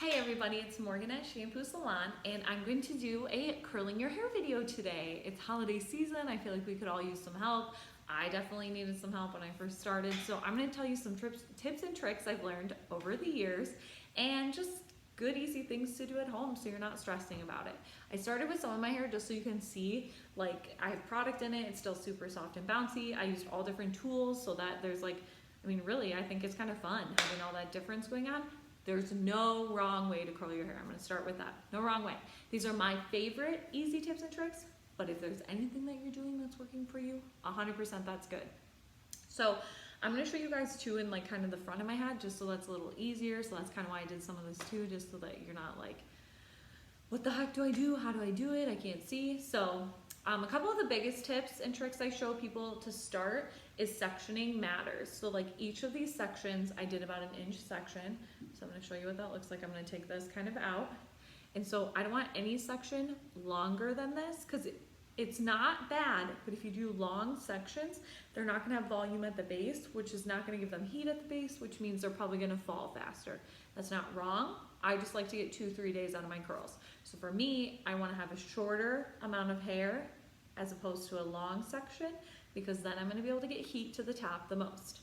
Hi everybody, it's Morgan at Shampoo Salon and I'm going to do a curling your hair video today. It's holiday season, I feel like we could all use some help. I definitely needed some help when I first started, so I'm going to tell you some tips and tricks I've learned over the years and just good easy things to do at home so you're not stressing about it. I started with some of my hair just so you can see, like, I have product in it, it's still super soft and bouncy. I used all different tools so that there's really I think it's kind of fun having all that difference going on. There's no wrong way to curl your hair. I'm gonna start with that. No wrong way. These are my favorite easy tips and tricks, but if there's anything that you're doing that's working for you, 100% that's good. So I'm gonna show you guys too in kind of the front of my head, just so that's a little easier. So that's kind of why I did some of this too, just so that you're not like, what the heck do I do? How do I do it? I can't see. So a couple of the biggest tips and tricks I show people to start is sectioning matters. So each of these sections, I did about an inch section. So I'm gonna show you what that looks like. I'm gonna take this kind of out. And so I don't want any section longer than this because it's not bad, but if you do long sections, they're not gonna have volume at the base, which is not gonna give them heat at the base, which means they're probably gonna fall faster. That's not wrong. I just like to get 2-3 days out of my curls. So for me, I wanna have a shorter amount of hair as opposed to a long section, because then I'm gonna be able to get heat to the top the most.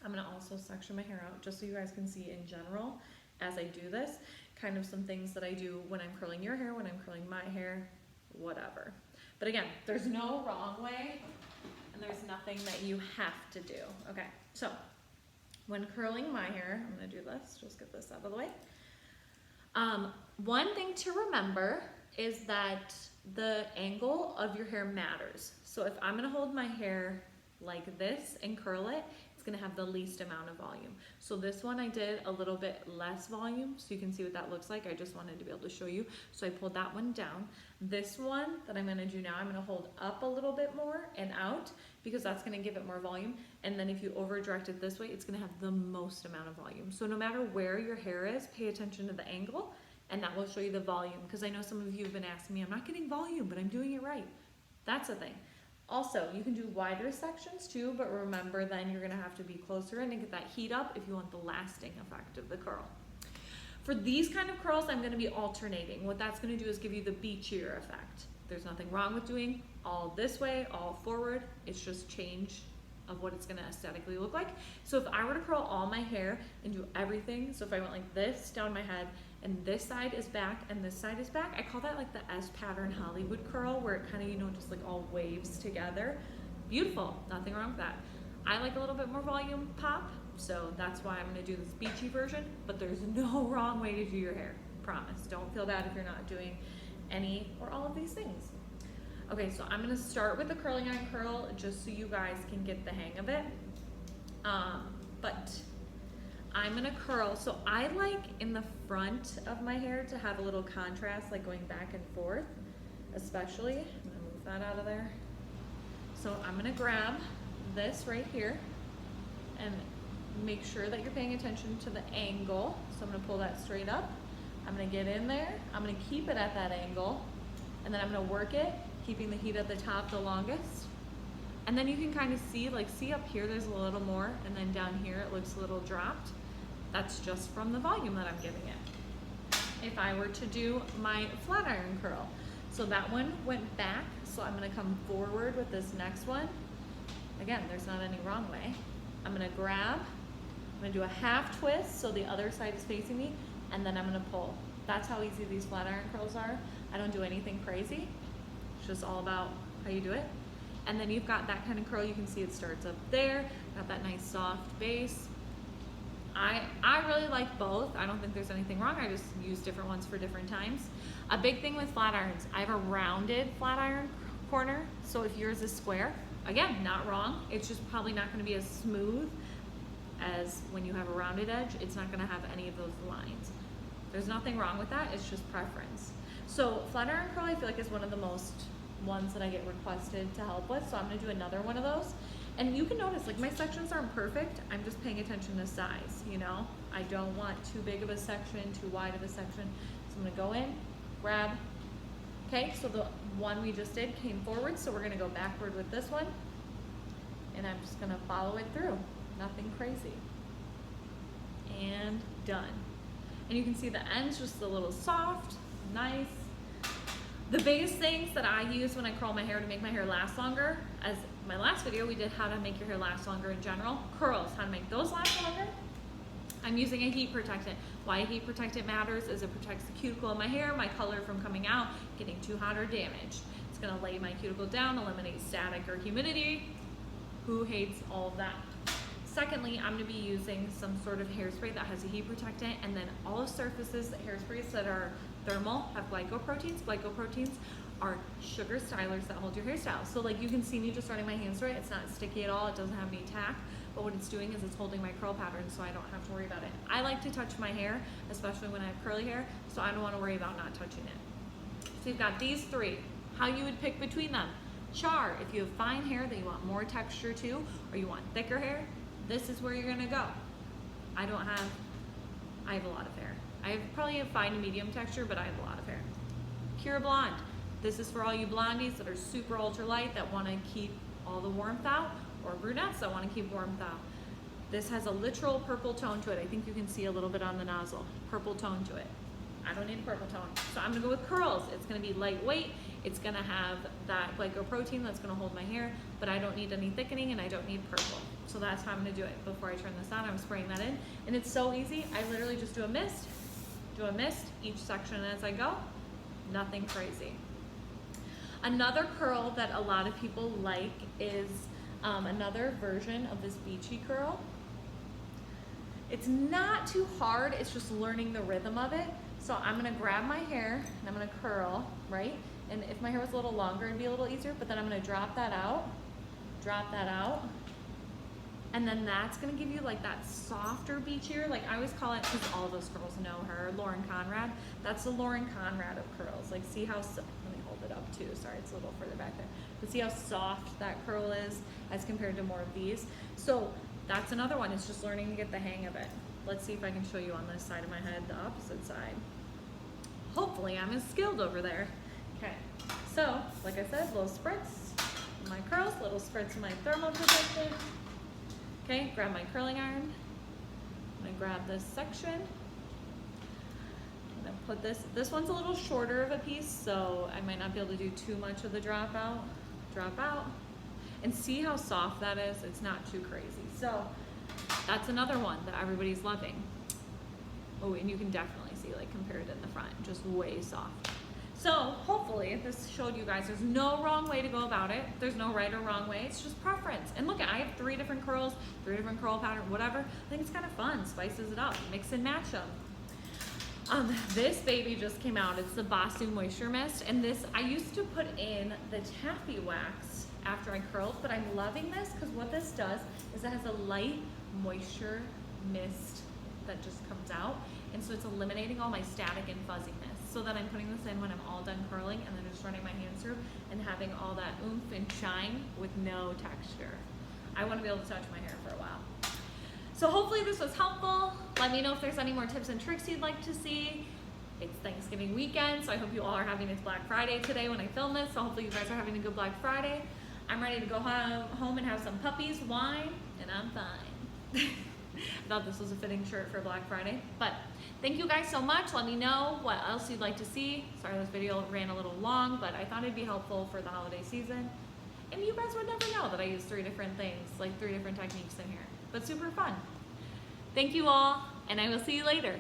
I'm gonna also section my hair out just so you guys can see in general as I do this, kind of some things that I do when I'm curling your hair, when I'm curling my hair, whatever. But again, there's no wrong way and there's nothing that you have to do. Okay, so when curling my hair, I'm gonna do this, just get this out of the way. One thing to remember is that the angle of your hair matters. So if I'm gonna hold my hair like this and curl it, it's gonna have the least amount of volume. So this one I did a little bit less volume so you can see what that looks like. I just wanted to be able to show you. So I pulled that one down. This one that I'm gonna do now, I'm gonna hold up a little bit more and out because that's gonna give it more volume. And then if you over direct it this way, it's gonna have the most amount of volume. So no matter where your hair is, pay attention to the angle and that will show you the volume, because I know some of you have been asking me, I'm not getting volume, but I'm doing it right. That's the thing. Also, you can do wider sections too, but remember then you're gonna have to be closer in and get that heat up if you want the lasting effect of the curl. For these kind of curls, I'm gonna be alternating. What that's gonna do is give you the beachier effect. There's nothing wrong with doing all this way, all forward. It's just change of what it's gonna aesthetically look like. So if I were to curl all my hair and do everything, so if I went like this down my head and this side is back and this side is back, I call that like the S pattern Hollywood curl, where it kind of, just all waves together. Beautiful, nothing wrong with that. I like a little bit more volume pop, so that's why I'm gonna do this beachy version, but there's no wrong way to do your hair, promise. Don't feel bad if you're not doing any or all of these things. Okay, so I'm gonna start with the curling iron curl just so you guys can get the hang of it. But I'm gonna curl, so I like in the front of my hair to have a little contrast, like going back and forth, especially. I'm gonna move that out of there. So I'm gonna grab this right here and make sure that you're paying attention to the angle. So I'm gonna pull that straight up. I'm gonna get in there. I'm gonna keep it at that angle, and then I'm gonna work it, keeping the heat at the top the longest. And then you can kind of see, see up here there's a little more, and then down here it looks a little dropped. That's just from the volume that I'm giving it. If I were to do my flat iron curl, so that one went back, so I'm gonna come forward with this next one. Again, there's not any wrong way. I'm gonna grab, I'm gonna do a half twist so the other side is facing me, and then I'm gonna pull. That's how easy these flat iron curls are. I don't do anything crazy. It's just all about how you do it. And then you've got that kind of curl. You can see it starts up there, got that nice soft base. I really like both. I don't think there's anything wrong. I just use different ones for different times. A big thing with flat irons, I have a rounded flat iron corner. So if yours is square, again, not wrong. It's just probably not gonna be as smooth as when you have a rounded edge. It's not gonna have any of those lines. There's nothing wrong with that. It's just preference. So flat iron curl, I feel like is one of the most ones that I get requested to help with. So I'm gonna do another one of those. And you can notice, my sections aren't perfect. I'm just paying attention to size, I don't want too big of a section, too wide of a section. So I'm gonna go in, grab. Okay, so the one we just did came forward, so we're gonna go backward with this one. And I'm just gonna follow it through. Nothing crazy. And done. And you can see the ends just a little soft, nice. The biggest things that I use when I curl my hair to make my hair last longer, as my last video we did how to make your hair last longer in general, curls, how to make those last longer. I'm using a heat protectant. Why a heat protectant matters is it protects the cuticle of my hair, my color from coming out, getting too hot or damaged. It's gonna lay my cuticle down, eliminate static or humidity. Who hates all of that? Secondly, I'm gonna be using some sort of hairspray that has a heat protectant, and then all the surfaces, hairsprays that are thermal have glycoproteins. Glycoproteins are sugar stylers that hold your hairstyle. So like you can see me just running my hands through it. It's not sticky at all, it doesn't have any tack, but what it's doing is it's holding my curl pattern so I don't have to worry about it. I like to touch my hair, especially when I have curly hair, so I don't wanna worry about not touching it. So you've got these three. How you would pick between them. Char, if you have fine hair that you want more texture to, or you want thicker hair, this is where you're gonna go. I have a lot of hair. I probably have fine to medium texture, but I have a lot of hair. Pure Blonde. This is for all you blondies that are super ultra light that wanna keep all the warmth out, or brunettes that wanna keep warmth out. This has a literal purple tone to it. I think you can see a little bit on the nozzle. Purple tone to it. I don't need a purple tone. So I'm gonna go with curls. It's gonna be lightweight. It's gonna have that glycoprotein that's gonna hold my hair, but I don't need any thickening and I don't need purple. So that's how I'm gonna do it. Before I turn this on, I'm spraying that in. And it's so easy. I literally just do a mist each section as I go. Nothing crazy. Another curl that a lot of people like is another version of this beachy curl. It's not too hard, it's just learning the rhythm of it. So I'm gonna grab my hair and I'm gonna curl, right? And if my hair was a little longer, it'd be a little easier, but then I'm gonna drop that out, and then that's gonna give you like that softer beachier, like I always call it, because all those girls know her, Lauren Conrad. That's the Lauren Conrad of curls. Like see how, let me hold it up too, sorry, it's a little further back there. But see how soft that curl is as compared to more of these. So that's another one, it's just learning to get the hang of it. Let's see if I can show you on this side of my head, the opposite side. Hopefully I'm as skilled over there. Okay, so like I said, little spritz in my curls, little spritz in my thermal protectant. Okay, grab my curling iron. I'm gonna grab this section. I'm gonna put this one's a little shorter of a piece, so I might not be able to do too much of the drop out. And see how soft that is? It's not too crazy. So that's another one that everybody's loving. Oh, and you can definitely see like compared in the front, just way soft. So hopefully this showed you guys there's no wrong way to go about it. There's no right or wrong way, it's just preference. And look, I have 3 different curls, 3 different curl patterns, whatever. I think it's kind of fun, spices it up, mix and match them. This baby just came out, it's the Basu Moisture Mist, and this, I used to put in the taffy wax after I curled, but I'm loving this because what this does is it has a light moisture mist that just comes out, and so it's eliminating all my static and fuzziness. So then I'm putting this in when I'm all done curling and then just running my hands through and having all that oomph and shine with no texture. I want to be able to touch my hair for a while. So hopefully this was helpful. Let me know if there's any more tips and tricks you'd like to see. It's Thanksgiving weekend, so I hope you all are having a Black Friday today when I film this, so hopefully you guys are having a good Black Friday. I'm ready to go home and have some puppies, wine, and I'm fine. I thought this was a fitting shirt for Black Friday, but thank you guys so much. Let me know what else you'd like to see. Sorry this video ran a little long, but I thought it'd be helpful for the holiday season. And you guys would never know that I use 3 different things, like 3 different techniques in here, but super fun. Thank you all, and I will see you later.